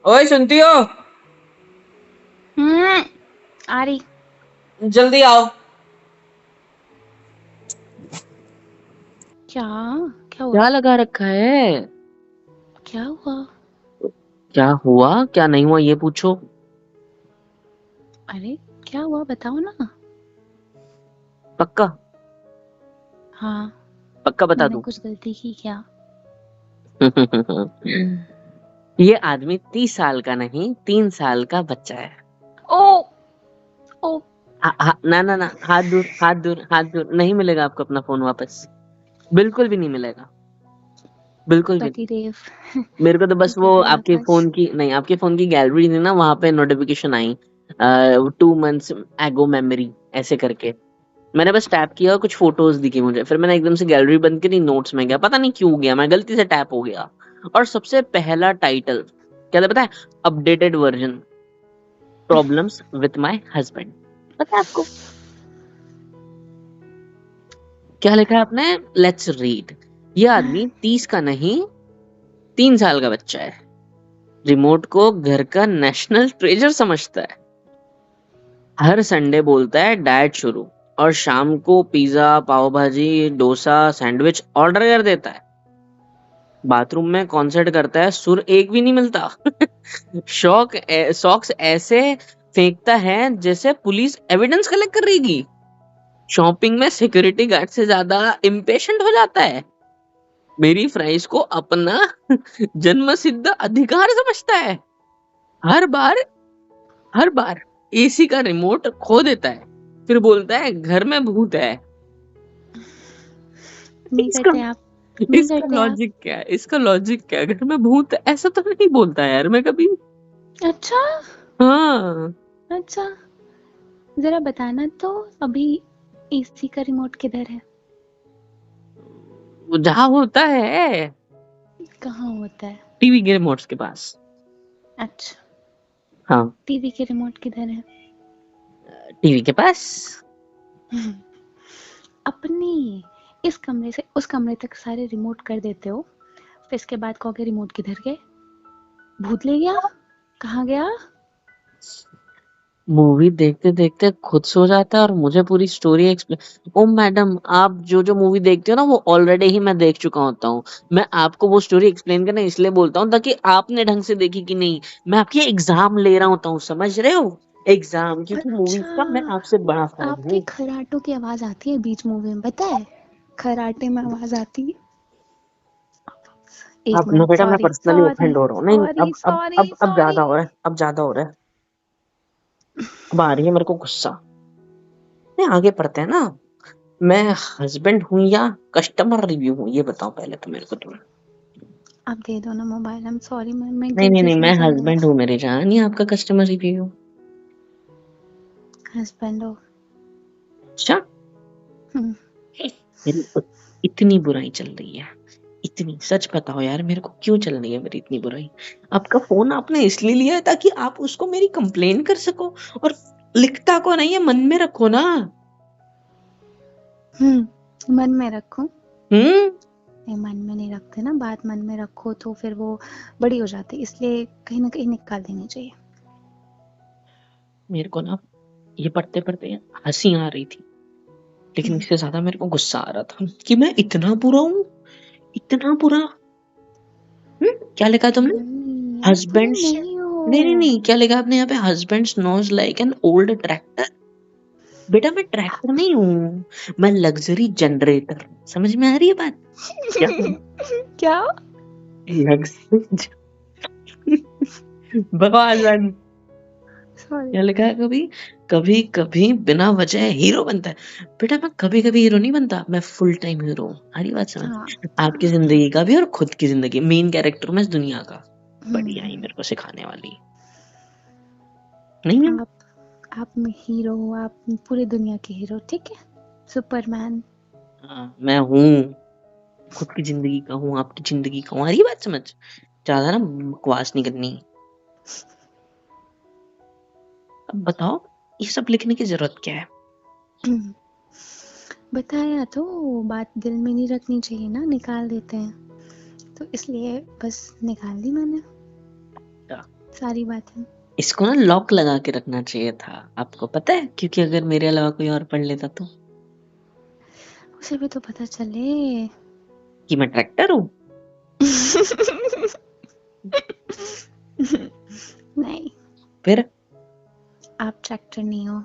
ओए सुनती हो? हम्म। आ रही। जल्दी आओ। क्या? क्या हुआ? क्या लगा रखा है? क्या हुआ? क्या हुआ क्या नहीं हुआ ये पूछो। अरे, क्या हुआ बताओ ना। पक्का? हाँ। पक्का बता मैंने दूं? कुछ गलती की क्या? ये आदमी 30 साल का नहीं 3 साल का बच्चा है। ओ। ओ। ना ना ना, हाथ दूर हाथ दूर हाथ दूर, नहीं मिलेगा आपको अपना फोन वापस। बिल्कुल भी नहीं मिलेगा। बिल्कुल भी नहीं। पतिदेव। मेरे को तो बस तू दे वो दे आपके वापस। फोन की नहीं, आपके फोन की गैलरी थी ना, वहां पे नोटिफिकेशन आई 2 months एगो मेमोरी ऐसे करके। मैंने बस टैप किया और कुछ फोटोज दिखी मुझे, फिर मैंने एकदम से गैलरी बंद करी, नोट्स में गया, पता नहीं क्यों गया, मैं गलती से टैप हो गया। और सबसे पहला टाइटल क्या था पता है? Updated version, problems with my husband. पता है आपको क्या लिखा है आपने? Let's read. ये आदमी 30 का नहीं 3 साल का बच्चा है। रिमोट को घर का नेशनल ट्रेजर समझता है। हर संडे बोलता है डैड शुरू, और शाम को पिज्जा पाव भाजी डोसा सैंडविच ऑर्डर कर देता है। बाथरूम में कॉन्सर्ट करता है, सुर एक भी नहीं मिलता। सॉक्स ऐसे फेंकता है जैसे पुलिस एविडेंस कलेक्ट कर रही। शॉपिंग में सिक्योरिटी गार्ड से ज्यादा इम्पेशेंट हो जाता है। मेरी फ्राइज को अपना जन्मसिद्ध अधिकार समझता है। हर बार हर बार एसी का रिमोट खो देता है, फिर बोलता है घर में भूत है। नहीं इसका करते आप। नहीं इसका करते आप। लॉजिक क्या है? इसका लॉजिक क्या है? घर में भूत है? ऐसा तो नहीं बोलता यार मैं कभी। अच्छा। हाँ। अच्छा। जरा बताना तो। अभी एसी का रिमोट किधर है? वो जहाँ होता है कहाँ होता है? टीवी के रिमोट्स के पास। अच्छा। हाँ, टीवी के रिमोट किधर है? टीवी के पास। अपनी इस कमरे से उस कमरे तक सारे रिमोट कर देते हो। फिर इसके बाद कहोगे रिमोट किधर गए? भूत ले गया? कहाँ गया? मूवी देखते देखते खुद सो जाता है और मुझे पूरी स्टोरी एक्सप्लेन। ओ मैडम, आप जो जो मूवी देखते हो ना वो ऑलरेडी ही मैं देख चुका होता हूँ। मैं आपको वो स्टोरी एक्सप्लेन करना इसलिए बोलता हूँ ताकि आपने ढंग से देखी कि नहीं। मैं आपकी एग्जाम ले रहा होता हूँ, समझ रहे हो? एग्जाम, क्योंकि मूवीज का मैं अच्छा। आपसे बड़ा फैन आपके हूँ। खराटों की आवाज आती है बीच मूवी में, पता है? खराटे में आवाज आती है। एक अब ना मिनट, बेटा, मैं सॉरी पर्सनली सॉरी ऑफेंड हो रहा हूँ। नहीं नहीं, सॉरी सॉरी अब सॉरी। ज्यादा हो रहा है, अब ज्यादा हो रहा है। अब आ रही है मेरे को गुस्सा। नहीं, आगे पढ़ते हैं ना। मैं हस्बैंड हूँ या कस्टमर रिव्यू हूँ, ये बताओ पहले तो मेरे को तुम। आप दे दो ना मोबाइल, आई एम सॉरी, मैं नहीं नहीं गलती नहीं, से मैं निकल गया हस्बैंड था। हूँ मेरे जान, ये आपका कस्टमर रिव्यू। हस्बैंड हो? अच्छा। हम्म। मेरी इतनी बुराई चल रही है, इतनी, सच बताओ यार मेरे को क्यों चल रही है मेरी इतनी बुराई? आपका फोन आपने इसलिए लिया है ताकि आप उसको मेरी कंप्लेन कर सको, और लिखता को नहीं है, मन में रखो ना। मन में रखूं? हम्म। नहीं, मन में नहीं रखते ना, बात मन में रखो तो फिर वो बड़ी हो जाती है, इसलिए कहीं ना कहीं निकाल देनी चाहिए। मेरे को ना ये पढ़ते पढ़ते हंसी आ रही थी, लेकिन इससे ज्यादा मेरे को गुस्सा आ रहा था कि मैं इतना बुरा हूँ, इतना बुरा। क्या लिखा तुमने? नहीं यार, बुरे हस्बैंड, नहीं हो। नहीं नहीं नहीं, क्या लिखा आपने यहाँ पे? Husband snores like an old tractor. बेटा मैं ट्रैक्टर नहीं हूँ, मैं लग्जरी जनरेटर। समझ में आ रही है बात? क्या हूँ? क्या? लग्जरी। बकवास बंद। सॉरी। क्या लिखा है? कभी कभी कभी बिना वजह हीरो बनता है। बेटा मैं कभी कभी हीरो नहीं बनता, मैं फुल टाइम हीरो हूँ। हरी बात समझ? हाँ। आपकी हाँ हाँ। जिंदगी का भी और खुद की जिंदगी, मेन कैरेक्टर में इस दुनिया का। बढ़िया ही हम्म। मेरे को सिखाने वाली नहीं है। आप में हीरो हो, आप पूरी दुनिया के हीरो, ठीक है? सुपरमैन। हाँ मैं हूँ, खुद की जिंदगी का हूँ, आपकी जिंदगी का हूँ। आ रही है बात समझ? ज्यादा ना बकवास नहीं करनी। अब बताओ, ये सब लिखने की जरूरत क्या है? बताया तो, बात दिल में नहीं रखनी चाहिए ना, निकाल देते हैं, तो इसलिए बस निकाल दी मैंने। सारी बातें। इसको ना लॉक लगा के रखना चाहिए था, आपको पता है, क्योंकि अगर मेरे अलावा कोई और पढ़ लेता तो। उसे भी तो पता चले। कि मैं ट्रैक्टर हूँ। नहीं, फिर आप ट्रैक्टर नहीं हो,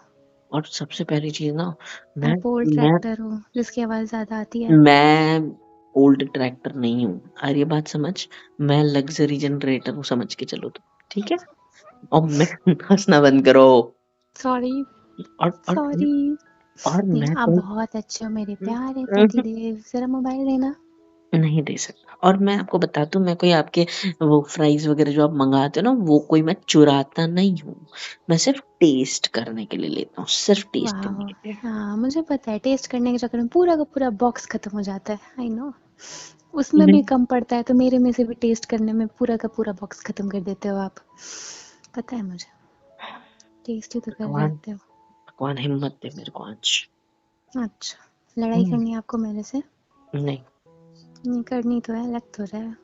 और सबसे पहली चीज ना, मैं आप ओल्ड मैं ट्रैक्टर हो जिसकी आवाज ज्यादा आती है। मैं ओल्ड ट्रैक्टर नहीं हूँ। अरे ये बात समझ, मैं लग्जरी जनरेटर हूँ, समझ के चलो तो, ठीक है। और मैं हंसना बंद करो। सॉरी, और और सॉरी। और नहीं, मैं आप तो बहुत अच्छे हो मेरे प्यारे पतिदेव, जरा मोबाइल देना। नहीं दे सकता। और मैं आपको बता दूं, मैं कोई आपके वो फ्राइज वगैरह जो आप मंगाते हो ना, वो कोई मैं चुराता नहीं हूँ। मैं सिर्फ टेस्ट करने के लिए लेता हूँ, सिर्फ टेस्ट वाह, करने के लिए। हाँ मुझे पता है, टेस्ट करने के चक्कर में पूरा का पूरा बॉक्स खत्म हो जाता है, आई नो। उसमें भी नहीं, कम पड़ता है तो मेरे में से भी टेस्ट करने में पूरा का पूरा बॉक्स खत्म कर देते हो आप, पता है मुझे, टेस्ट ही तो कर रहे भगवान, होते हो। भगवान हिम्मत दे मेरे को आज। अच्छा, लड़ाई हम्म, करनी है आपको मेरे से? नहीं, नहीं करनी तो है, लग तो रहा है।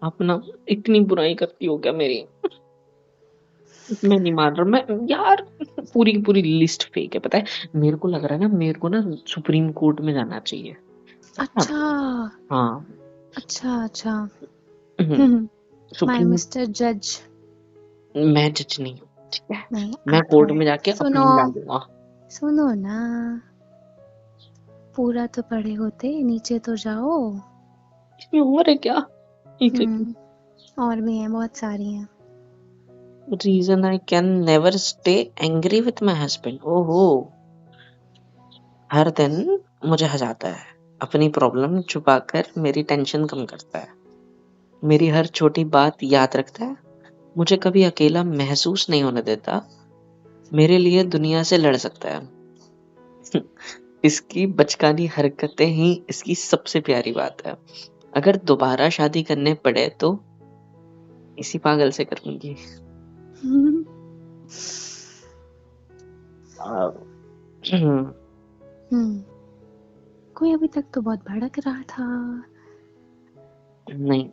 आप ना इतनी बुराई करती हो क्या मेरी? मैं नहीं मान रहा मैं, यार। पूरी की पूरी लिस्ट फेक है, पता है। मेरे को लग रहा है ना, मेरे को ना सुप्रीम कोर्ट में जाना चाहिए। पता है अच्छा, आपको? हाँ। अच्छा, अच्छा। हम्म, माय सुप्रीम। मिस्टर जज। मैं जज नहीं हूँ, ठीक है। नहीं, मैं आप हो। कोर्ट में जाके सुनो, अपील डालूंगा। सुनो ना, पूरा तो पढ़े होते, नीचे तो जाओ। इसमें और है क्या? एक और भी हैं, बहुत सारी हैं। Reason I can never stay angry with my husband. ओहो। हर दिन मुझे हंसाता है, अपनी प्रॉब्लम छुपाकर मेरी टेंशन कम करता है, मेरी हर छोटी बात याद रखता है, मुझे कभी अकेला महसूस नहीं होने देता, मेरे लिए दुनिया से लड़ सकता है। इसकी बचकानी हरकतें ही इसकी सबसे प्यारी बात है। अगर दोबारा शादी करने पड़े तो इसी पागल से करूंगी। हम्म, हम्म, कोई अभी तक तो बहुत भड़क रहा था। नहीं,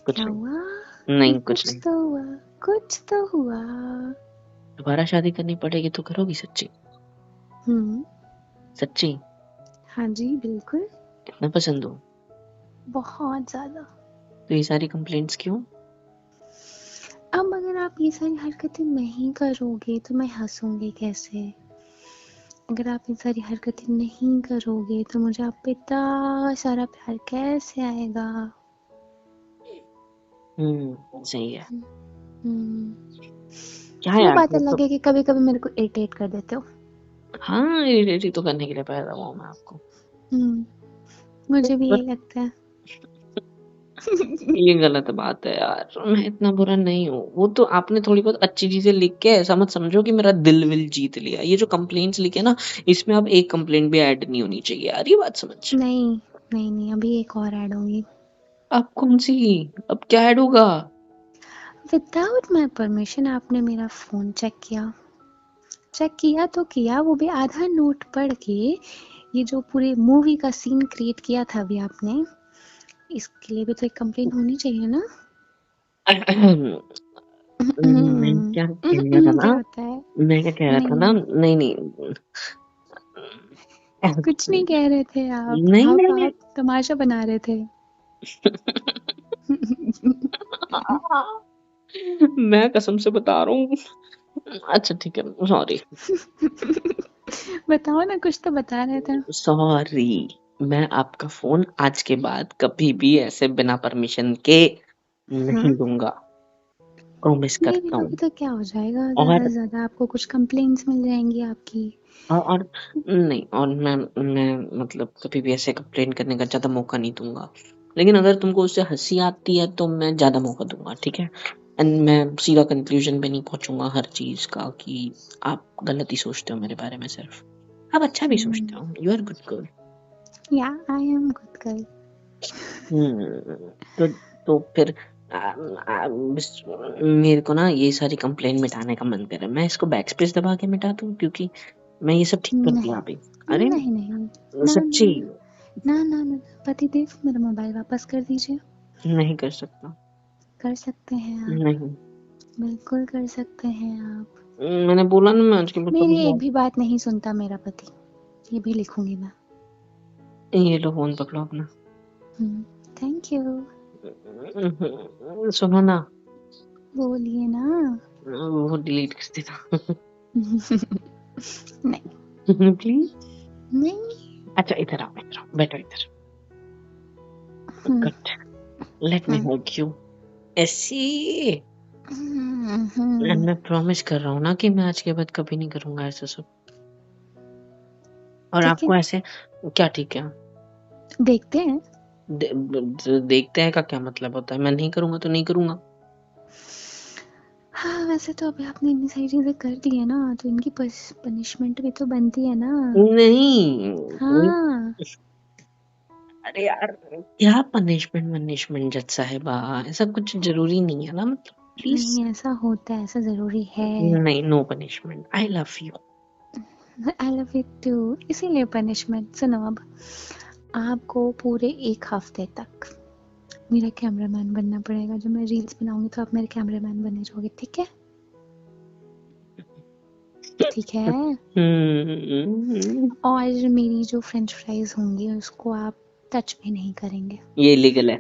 कुछ क्या नहीं। हुआ? नहीं, कुछ कुछ नहीं। तो हुआ, कुछ तो हुआ। दोबारा शादी करनी पड़ेगी तो करोगी सच्ची? हम्म, सच्ची? हाँ जी बिल्कुल, इतना पसंद हो? बहुत ज्यादा। तो ये सारी कंप्लेंट्स क्यों? अब अगर आप ये सारी हरकतें नहीं करोगे तो मैं हंसूंगी कैसे? अगर आप ये सारी हरकतें नहीं करोगे तो मुझे आप पे इतना सारा प्यार कैसे आएगा? सही है। हम्म, क्या वो यार, बात ये तो। अलग है कि कभी कभी मेरे को इरिटेट कर देते हो। हाँ, इरिटेट तो करने के लिए पैदा हुआ हूं मैं आपको। हम्म, मुझे भी पर यही लगता है। ये गलत बात है यार, मैं इतना बुरा नहीं हूँ। वो तो आपने थोड़ी बहुत अच्छी चीजें लिख के ऐसा मत समझो कि मेरा दिल विल जीत लिया। ये जो कंप्लेंट्स लिखे ना, इसमें अब एक कंप्लेंट भी ऐड नहीं होनी चाहिए यार, ये बात समझ। नहीं, नहीं, नहीं, अभी एक और ऐड होगी। अब कौन सी? अब क्या ऐड होगा? विदाउट माय परमिशन आपने मेरा फोन चेक किया। चेक किया तो किया, वो भी आधा नोट पढ़ के। ये जो पूरे मूवी का सीन क्रिएट किया था अभी आपने, इसके लिए भी तो एक कंप्लेंट होनी चाहिए ना? मैं क्या कह रहा था ना, क्या होता है? मैं क्या कह रहा था ना, नहीं, नहीं नहीं। कुछ नहीं कह रहे थे आप नहीं आप नहीं नहीं। आप तमाशा बना रहे थे। मैं कसम से बता रहा हूँ। अच्छा ठीक है, सॉरी। बताओ ना, कुछ तो बता रहे थे। सॉरी। मैं आपका फोन आज के बाद कभी भी ऐसे बिना परमिशन के नहीं हाँ, दूंगा, प्रॉमिस ले करता लोगे हूँ। तो क्या हो जाएगा, ज्यादा और से ज्यादा आपको कुछ कंप्लेंट्स मिल जाएंगी आपकी। और नहीं, और मैं मतलब कभी भी ऐसे कंप्लेन करने का ज्यादा मौका नहीं दूंगा। लेकिन अगर तुमको उससे हंसी आती है तो मैं ज्यादा मौका दूंगा, ठीक है। एंड मैं सीधा कंक्लूजन पे नहीं पहुंचूंगा हर चीज का कि आप गलत ही सोचते हो मेरे बारे में, सिर्फ आप अच्छा भी सोचते हो, यू आर गुड गर्ल। या आई एम गुड गर्ल। तो फिर मेरे को ना ये सारी कंप्लेन मिटाने का मन कर रहा है। मैं इसको बैक स्पेस दबा के मिटा दूं, क्योंकि मैं ये सब ठीक कर नहीं, दिया अभी। अरे नहीं, नहीं, ना, ना, सच्ची ना, ना, ना, ना, पतिदेव मेरा मोबाइल वापस कर दीजिए। नहीं कर सकता। कर सकते हैं आप, नहीं, बिल्कुल कर सकते हैं आप। मैंने बोला ना मैं आज के बाद मेरी कभी एक भी बात नहीं सुनता मेरा पति, ये भी लिखूंगी मैं। ये लो फोन पकड़ो अपना। Thank you. सुनो ना, बोलिए ना। वो डिलीट कर देना नहीं प्लीज। नहीं। अच्छा इधर आओ, बैठो इधर। Hmm, good, let me hmm, hug you. ऐसी। हम्म। मैं प्रॉमिस कर रहा हूँ ना कि मैं आज के बाद कभी नहीं करूंगा ऐसा सब। और ठीक है, आपको ऐसे क्या ठीक है? देखते हैं। देखते हैं का क्या मतलब होता है? मैं नहीं करूंगा तो नहीं करूंगा। हाँ, वैसे तो अभी आपने इतनी सारी चीजें कर दी है ना, तो इनकी पनिशमेंट भी तो बनती है ना। नहीं। हाँ। अरे यार, क्या पनिशमेंट वनिशमेंट जज साहिबा, ऐसा कुछ जरूरी नहीं है ना, मतलब प्लीज। नहीं, ऐसा होता है, ऐसा जरूरी है। नहीं, no punishment, I love you. I love it too. इसीलिए पनिशमेंट। सुनो, अब आपको पूरे एक हफ्ते तक मेरा कैमरामैन बनना पड़ेगा। जब मैं रील्स बनाऊंगी तो आप मेरे कैमरामैन बने रहोगे, ठीक है? ठीक है। और मेरी जो फ्रेंच फ्राइज होंगी उसको आप टच भी नहीं करेंगे, ये इलीगल है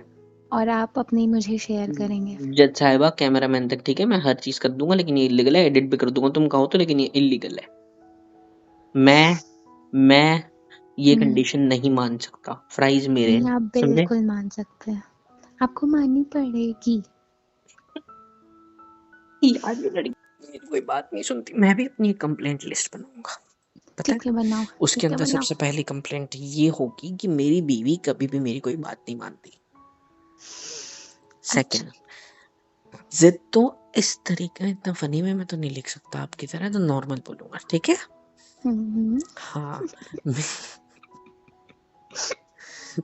और आप अपनी मुझे शेयर करेंगे। जज साहिबा। कैमरामैन तक ठीक है, मैं हर चीज कर दूंगा, लेकिन ये इलीगल है। एडिट भी कर दूंगा तुम कहो तो, लेकिन ये इलीगल है। मैं ये कंडीशन नहीं मान सकता। फ्राइज मेरे नहीं, हैं, आप समझे? बिल्कुल मान सकते हैं, आपको माननी पड़ेगी। यार ये लड़की मेरी कोई बात नहीं सुनती। मैं भी अपनी एक कंप्लेंट लिस्ट बनाऊंगा, पता ठीक है, है? बनाओ। उसके ठीक है, अंदर बनाओ। सबसे पहली कंप्लेंट ये होगी कि मेरी बीवी कभी भी मेरी कोई बात नहीं मानती। अच्छा। सेकंड, जिद तो इस तरीके इतना फनी में मैं तो नहीं लिख सकता आपकी तरह, तो नॉर्मल बोलूंगा, ठीक है? हम्म। हाँ।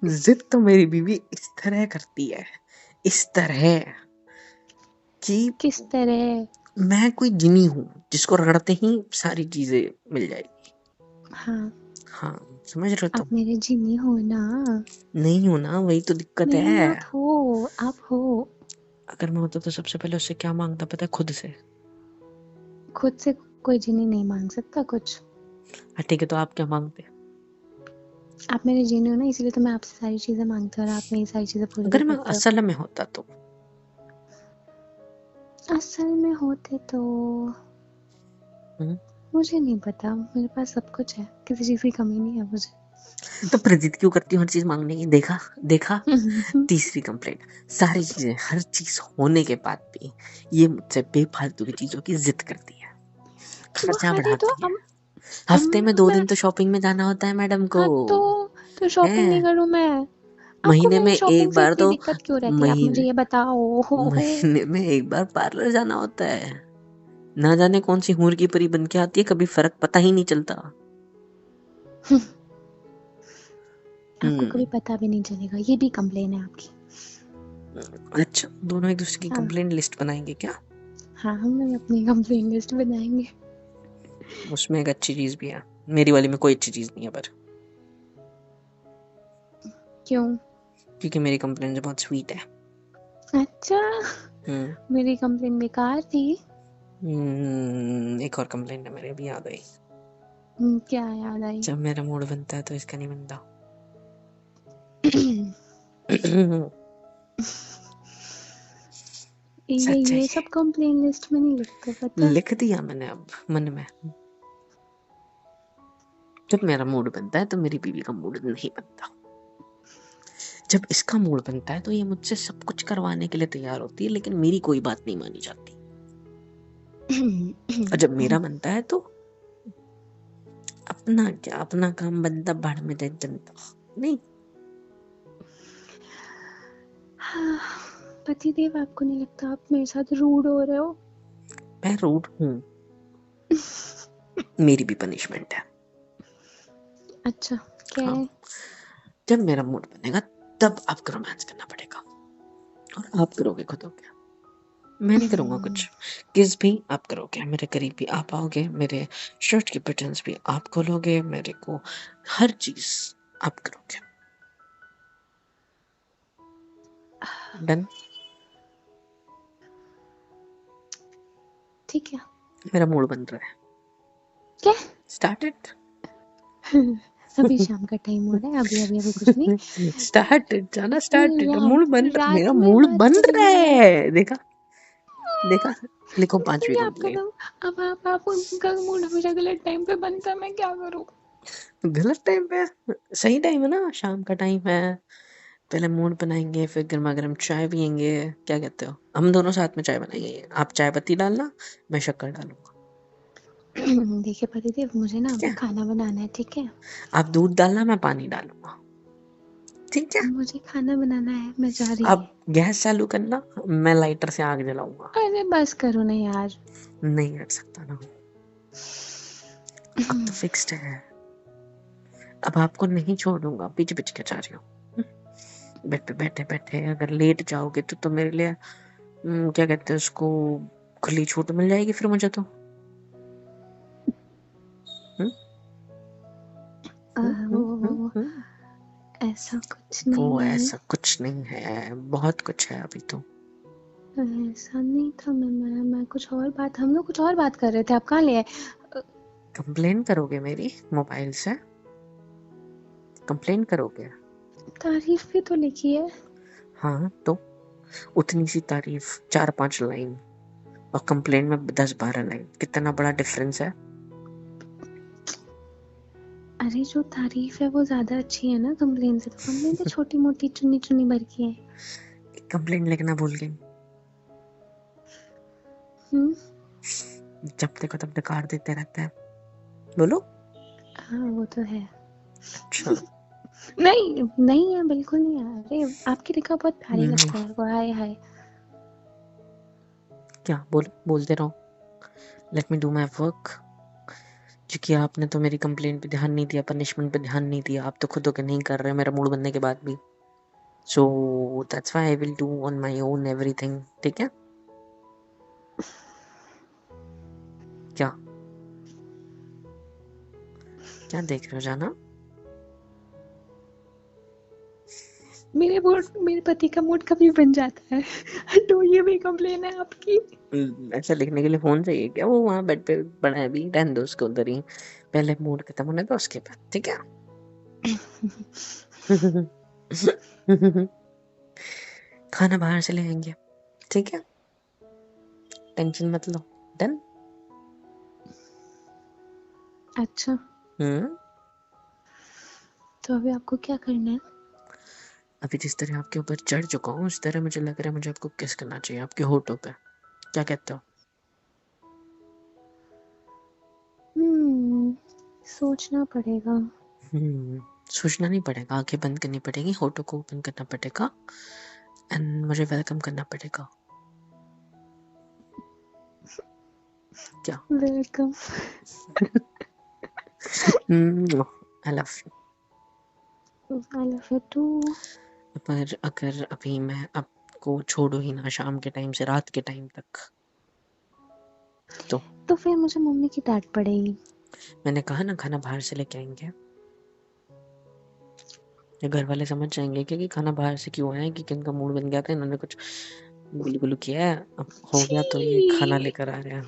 जिद तो मेरी बीवी इस तरह करती है, इस तरह कि किस तरह? मैं कोई जिनी हूँ जिसको रगड़ते ही सारी चीजें मिल जाएगी। हाँ, हाँ, समझ रहे हो तुम? आप मेरे जिनी हो ना। नहीं हो ना, वही तो दिक्कत नहीं, है। आप हो, आप हो। अगर मैं होता तो सबसे पहले उससे क्या मांगता पता है? खुद से। खुद से कोई जिनी नहीं मांग सकता कुछ। हाँ ठीक है, तो आप क्या मांगते? आप मेरे जिनी हो ना, इसलिए तो मैं आपसे सारी चीजें मांगती हूँ और आप मेरी सारी चीजें पूरी भी अगर मैं करते हो। असल में होता तो? असल में होते तो हम्म? मुझे नहीं पता, मेरे पास सब कुछ है, किसी चीज की कमी नहीं है मुझे। तो प्रेरित क्यों करती हूँ हर चीज मांगने की? देखा देखा। तीसरी कंप्लेंट, सारी चीजें हर चीज होने के बाद भी ये मुझसे बेफालतू की चीजों की जिद करती है, खर्चा अरे तो बढ़ाती है। हम हफ्ते में 2 दिन मैं तो शॉपिंग में जाना होता है मैडम को। हाँ, तो शॉपिंग नहीं है, करूँ मैं? आपको महीने में मेरी शॉपिंग एक से बार इतनी तो, दिक्कत क्यों रहती है, आप मुझे महीने ये बताओ। महीने में एक बार पार्लर जाना होता है। ना जाने कौन सी हूर की परी बन के आती है, कभी फर्क पता ही नहीं चलता। आपको कभी हम्म। पता भी नहीं चलेगा, ये भी कंप्लेन है आपकी। अच्छा, दोनों एक दूसरे की हाँ, कंप्लेंट लिस्ट बनाएंगे क्या? हाँ, हम लोग अपनी कंप्लेन लिस्ट बनाएंगे। उसमें एक अच्छी चीज भी है। मेरी वाली में कोई अच्छी चीज नहीं है पर, क्यों? क्योंकि मेरी कंप्लेंट बहुत स्वीट है। अच्छा, हम्म। मेरी कंप्लेन बेकार थी। एक और कंप्लेंट है मेरे, अभी याद आई। क्या याद आई? जब मेरा मूड बनता है तो इसका नहीं बनता। सच है ये ये, सब कंप्लेन लिस्ट में नहीं लिखते, पता है? लिख दिया मैंने अब मन में। जब मेरा मूड बनता है तो मेरी बीवी का मूड नहीं बनता। जब इसका मूड बनता है तो ये मुझसे सब कुछ करवाने के लिए तैयार होती है, लेकिन मेरी कोई बात नहीं मानी जाती। और जब मेरा बनता है तो अपना क्या, अपना काम बनता भाड़ में जाए जनता। नहीं। हाँ, पतिदेव, आपको नहीं लगता आप मेरे साथ रूड हो रहे हो? मैं रूड हूँ, मेरी भी पनिशमेंट है। अच्छा, क्या हाँ, है? जब मेरा मूड बनेगा तब आपको रोमांस करना पड़ेगा, और आप करोगे खुद हो क्या? मैं नहीं करूंगा कुछ। किस भी आप करोगे, मेरे करीब भी आप आओगे, मेरे शर्ट के बटन्स भी आप खोलोगे, मेरे को हर चीज आप करोगे। डन। ठीक है? मेरा मूड बन रहा है। क्या? Start it. अभी शाम का टाइम हो रहा है, अभी कुछ नहीं। स्टार्ट इट जाना, स्टार्ट इट। मूड बन रहा, रात मेरा में मूड बात बन रहा करेंगे। है। देखा देखा, लिखो 5 ये वीक आपका कंप्लेन। तो अब आप उनका मूड हमेशा गलत टाइम पे बनता है, मैं क्या करूं? गलत टाइम पे? सही टाइम है ना, शाम का टाइम है। पहले मूड बनाएंगे, फिर गर्मा गर्म चाय पियेंगे। क्या कहते हो? हम दोनों साथ में चाय बनाएंगे। आप चाय पत्ती डालना, मैं शक्कर डालूंगा। देखिए पतिदेव, मुझे ना ठीक अभी है? खाना बनाना है, ठीक है? आप दूध डालना, मैं पानी डालूंगा। ठीक है? मुझे खाना बनाना है, मैं जा रही। अब गैस चालू करना, मैं लाइटर से आग जलाऊंगा। अरे बस करो ना यार। नहीं हट सकता ना, अब तो फिक्स्ड है। अब आपको नहीं छोड़ूंगा, पीछे पीछे के जा रही हूँ। बेड पे बैठे बैठे अगर लेट जाओगे तो मेरे लिए क्या कहते हैं उसको, खुली छूट मिल जाएगी फिर मुझे तो। हम्म, हम्म। ऐसा कुछ वो नहीं है। ऐसा कुछ नहीं है, बहुत कुछ है अभी तो। ऐसा नहीं था। मैं कुछ और बात, हम लोग कुछ और बात कर रहे थे, आप कहाँ ले आए? कंप्लेन करोगे मेरी मोबाइल से? कंप्लेन करोगे? तारीफ भी तो लिखी है। हाँ तो उतनी सी तारीफ, 4-5 लाइन, और कंप्लेन में 10-12 लाइन, कितना बड़ा डिफरेंस है। अरे जो तारीफ है वो ज्यादा अच्छी है ना कंप्लेन से, तो कंप्लेन तो छोटी मोटी चुन्नी चुन्नी भर की है। कंप्लेन लिखना भूल गई? हम्म। जब देखो तब डकार देते रहते हैं। बोलो। हाँ वो तो है। अच्छा। नहीं नहीं है, बिल्कुल नहीं है। अरे आपकी लिखा बहुत प्यारी लगता है मेरे को। हाय हाय। क्या बोलते रहो। Let me do my work. क्योंकि आपने तो मेरी कंप्लेंट पे ध्यान नहीं दिया, पनिशमेंट पे ध्यान नहीं दिया। आप तो खुद होके नहीं कर रहे मेरा मूड बनने के बाद भी। So that's why I will do on my own everything. ठीक है? क्या क्या देख रहे हो जाना? मेरे पति का मूड कभी बन जाता है। तो ये भी कंप्लेन है आपकी? ऐसा लिखने के लिए फोन चाहिए क्या? वो वहां बेड पे पड़ा है, अभी रहने दो उसको उधर ही। पहले मूड खत्म होने दो, उसके बाद। ठीक है? खाना बाहर से ले आएंगे। ठीक है? टेंशन मत लो। डन? अच्छा, तो अभी आपको क्या करना है? अभी जिस तरह आपके ऊपर चढ़ चुका हूँ, उस तरह मुझे लग रहा है मुझे आपको किस करना चाहिए, आपके होठों पे। क्या कहते हो? सोचना पड़ेगा। सोचना नहीं पड़ेगा, आंखें बंद करनी पड़ेगी, होठों को ओपन करना पड़ेगा, एंड मुझे वेलकम करना पड़ेगा। क्या? Welcome. I love you. I love you too. पर अगर अभी मैं आपको छोड़ू ही ना शाम के टाइम से रात के टाइम तक, तो फिर मुझे मम्मी की डांट पड़ेगी। मैंने कहा ना खाना बाहर से लेके आएंगे। ये घर वाले समझ जाएंगे कि खाना बाहर से क्यों आया, कि किनका मूड बन गया था, इन्होंने कुछ गुलू गुलू किया है, अब हो गया तो ये खाना छी! लेकर आ रहे हैं।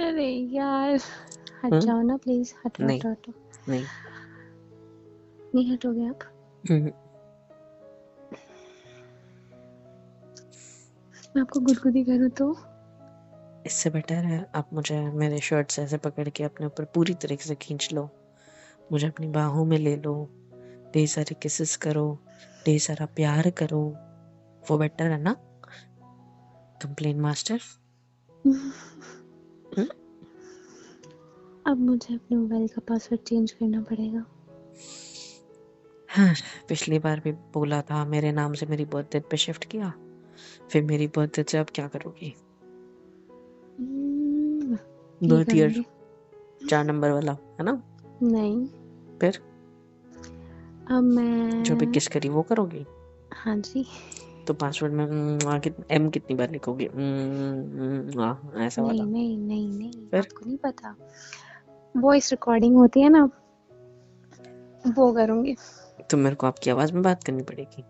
अरे यार, हट हम्म जाओ ना प्लीज। हटो नहीं हटो हटो। नहीं। नहीं हटोगे आप? हम्म, मैं आपको गुदगुदी करूँ तो? इससे बेटर है आप मुझे मेरे शर्ट से ऐसे पकड़ के अपने ऊपर पूरी तरीके से खींच लो, मुझे अपनी बाहों में ले लो, ढेर सारे किसेस करो, ढेर सारा प्यार करो। वो बेटर है ना, कंप्लेन मास्टर? अब मुझे अपने मोबाइल का पासवर्ड चेंज करना पड़ेगा। हाँ, पिछली बार भी बोला था मेरे नाम से मेरी बर्थडे पे शिफ्ट किया, फिर मेरी बर्थडे से अब क्या करोगी? ये बर्थ ईयर करूँगी। 4 नंबर वाला है ना? नहीं, फिर अब जो भी मैं। किस करी वो करोगी? हाँ जी। तो पासवर्ड में एम कितनी बार लिखोगी? ऐसा नहीं वाला? नहीं नहीं नहीं, फिर आपको नहीं पता। वॉइस रिकॉर्डिंग होती है ना, वो करूँगी। तो मेरे को आपकी आवाज में बात करनी पड़ेगी।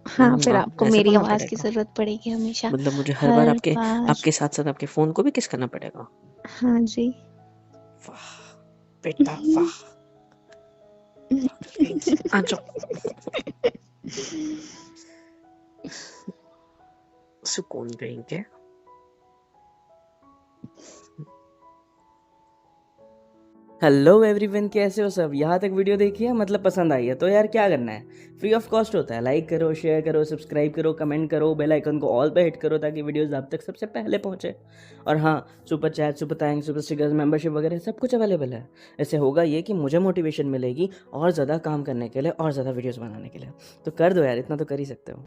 हाँ, फिर आपको ऐसे मेरी बोलना आवाज़ की पड़ेगा? ज़रूरत पड़ेगी हमेशा। मतलब मुझे हर बार हर आपके बार। आपके साथ-साथ आपके फ़ोन को भी किस करना पड़ेगा? हाँ जी। वाह! बेटा वाह! प्लीज़ आ जाओ। सुकून कहीं के। हेलो एवरीवन, कैसे हो सब। यहाँ तक वीडियो देखी है, मतलब पसंद आई है तो यार क्या करना है, फ्री ऑफ कॉस्ट होता है। लाइक करो, शेयर करो, सब्सक्राइब करो, कमेंट करो, बेल आइकन को ऑल पे हिट करो ताकि वीडियोस आप तक सबसे पहले पहुंचे। और हाँ, super chat, super thanks, super stickers, membership वगैरह सब कुछ अवेलेबल है। इससे होगा ये कि मुझे मोटिवेशन मिलेगी और ज़्यादा काम करने के लिए और ज़्यादा वीडियोज़ बनाने के लिए। तो कर दो यार, इतना तो कर ही सकते हो।